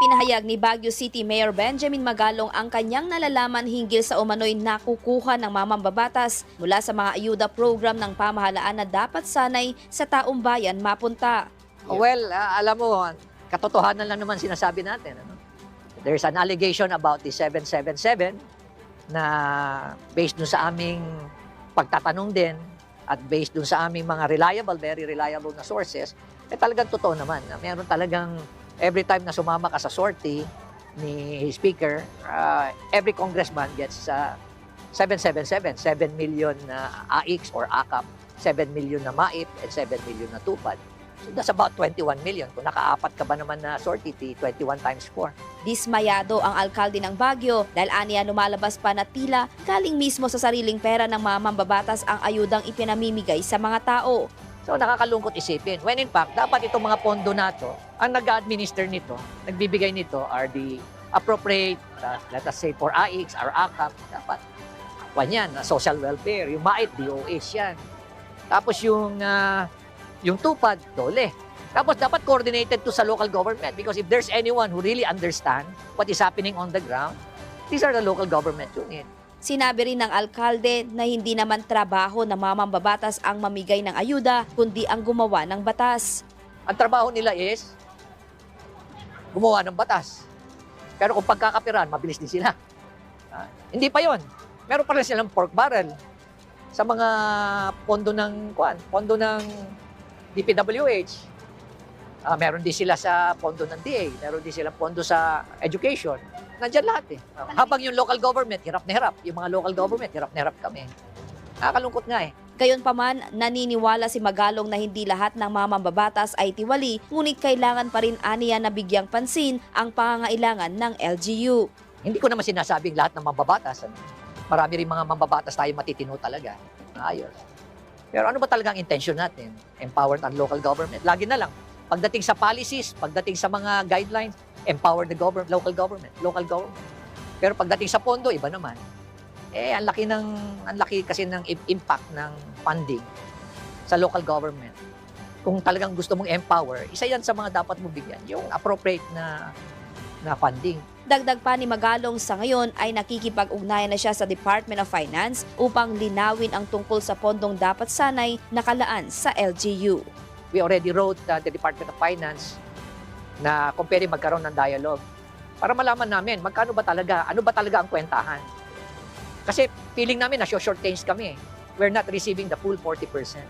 Ipinahayag ni Baguio City Mayor Benjamin Magalong ang kanyang nalalaman hinggil sa umano'y nakukuha ng mamambabatas mula sa mga ayuda program ng pamahalaan na dapat sanay sa taong bayan mapunta. Well, alam mo, katotohanan lang naman sinasabi natin. Ano? There's an allegation about the 777 na based dun sa aming pagtatanong din at based dun sa aming mga reliable, very reliable na sources, talagang totoo naman. Meron talagang every time na sumama ka sa sortie ni Speaker, every congressman gets 777, 7 million na AIX or AKAP, 7 million na MAIP, and 7 million na TUPAD. So that's about 21 million. Kung nakaapat ka ba naman na sortie, 21 times 4. Dismayado ang alkalde ng Baguio dahil aniya lumalabas pa na tila galing mismo sa sariling pera ng mga mambabatas ang ayudang ipinamimigay sa mga tao. So nakakalungkot isipin. When in fact, dapat itong mga pondo na to, ang nag-administer nito, nagbibigay nito are the appropriate, let us say for AIX or AKAP, dapat. Yan, social welfare, yung MAIT, DOH yan. Tapos yung TUPAD, DOLE. Tapos dapat coordinated to sa local government because if there's anyone who really understand what is happening on the ground, these are the local government unit. Sinabi rin ng alkalde na hindi naman trabaho ng mga mambabatas ang mamigay ng ayuda, kundi ang gumawa ng batas. Ang trabaho nila is gumawa ng batas. Pero kung pagkakapiran, mabilis din sila. Hindi pa yon. Meron pa rin silang pork barrel sa mga pondo ng DPWH. Meron din sila sa pondo ng DA, meron din silang pondo sa education. Nandiyan lahat eh. Habang yung local government, hirap na hirap. Yung mga local government, hirap na hirap kami. Nakakalungkot nga eh. Gayunpaman, naniniwala si Magalong na hindi lahat ng mga mambabatas ay tiwali, ngunit kailangan pa rin aniya na bigyang pansin ang pangangailangan ng LGU. Hindi ko naman sinasabing lahat ng mambabatas. Marami rin mga mambabatas tayo matitino talaga. Ayos. Pero ano ba talaga ang intention natin? Empower ang local government. Lagi na lang. Pagdating sa policies, pagdating sa mga guidelines, empower the government, local government. Pero pagdating sa pondo, iba naman. Ang laki kasi ng impact ng funding sa local government. Kung talagang gusto mong empower, isa yan sa mga dapat mo bigyan, yung appropriate na funding. Dagdag pa ni Magalong sa ngayon ay nakikipag-ugnayan na siya sa Department of Finance upang linawin ang tungkol sa pondong dapat sanay nakalaan sa LGU. We already wrote the Department of Finance na kung pwede magkaroon ng dialogue para malaman namin ano ba talaga ang kwentahan. Kasi feeling namin na short change kami. We're not receiving the full 40%.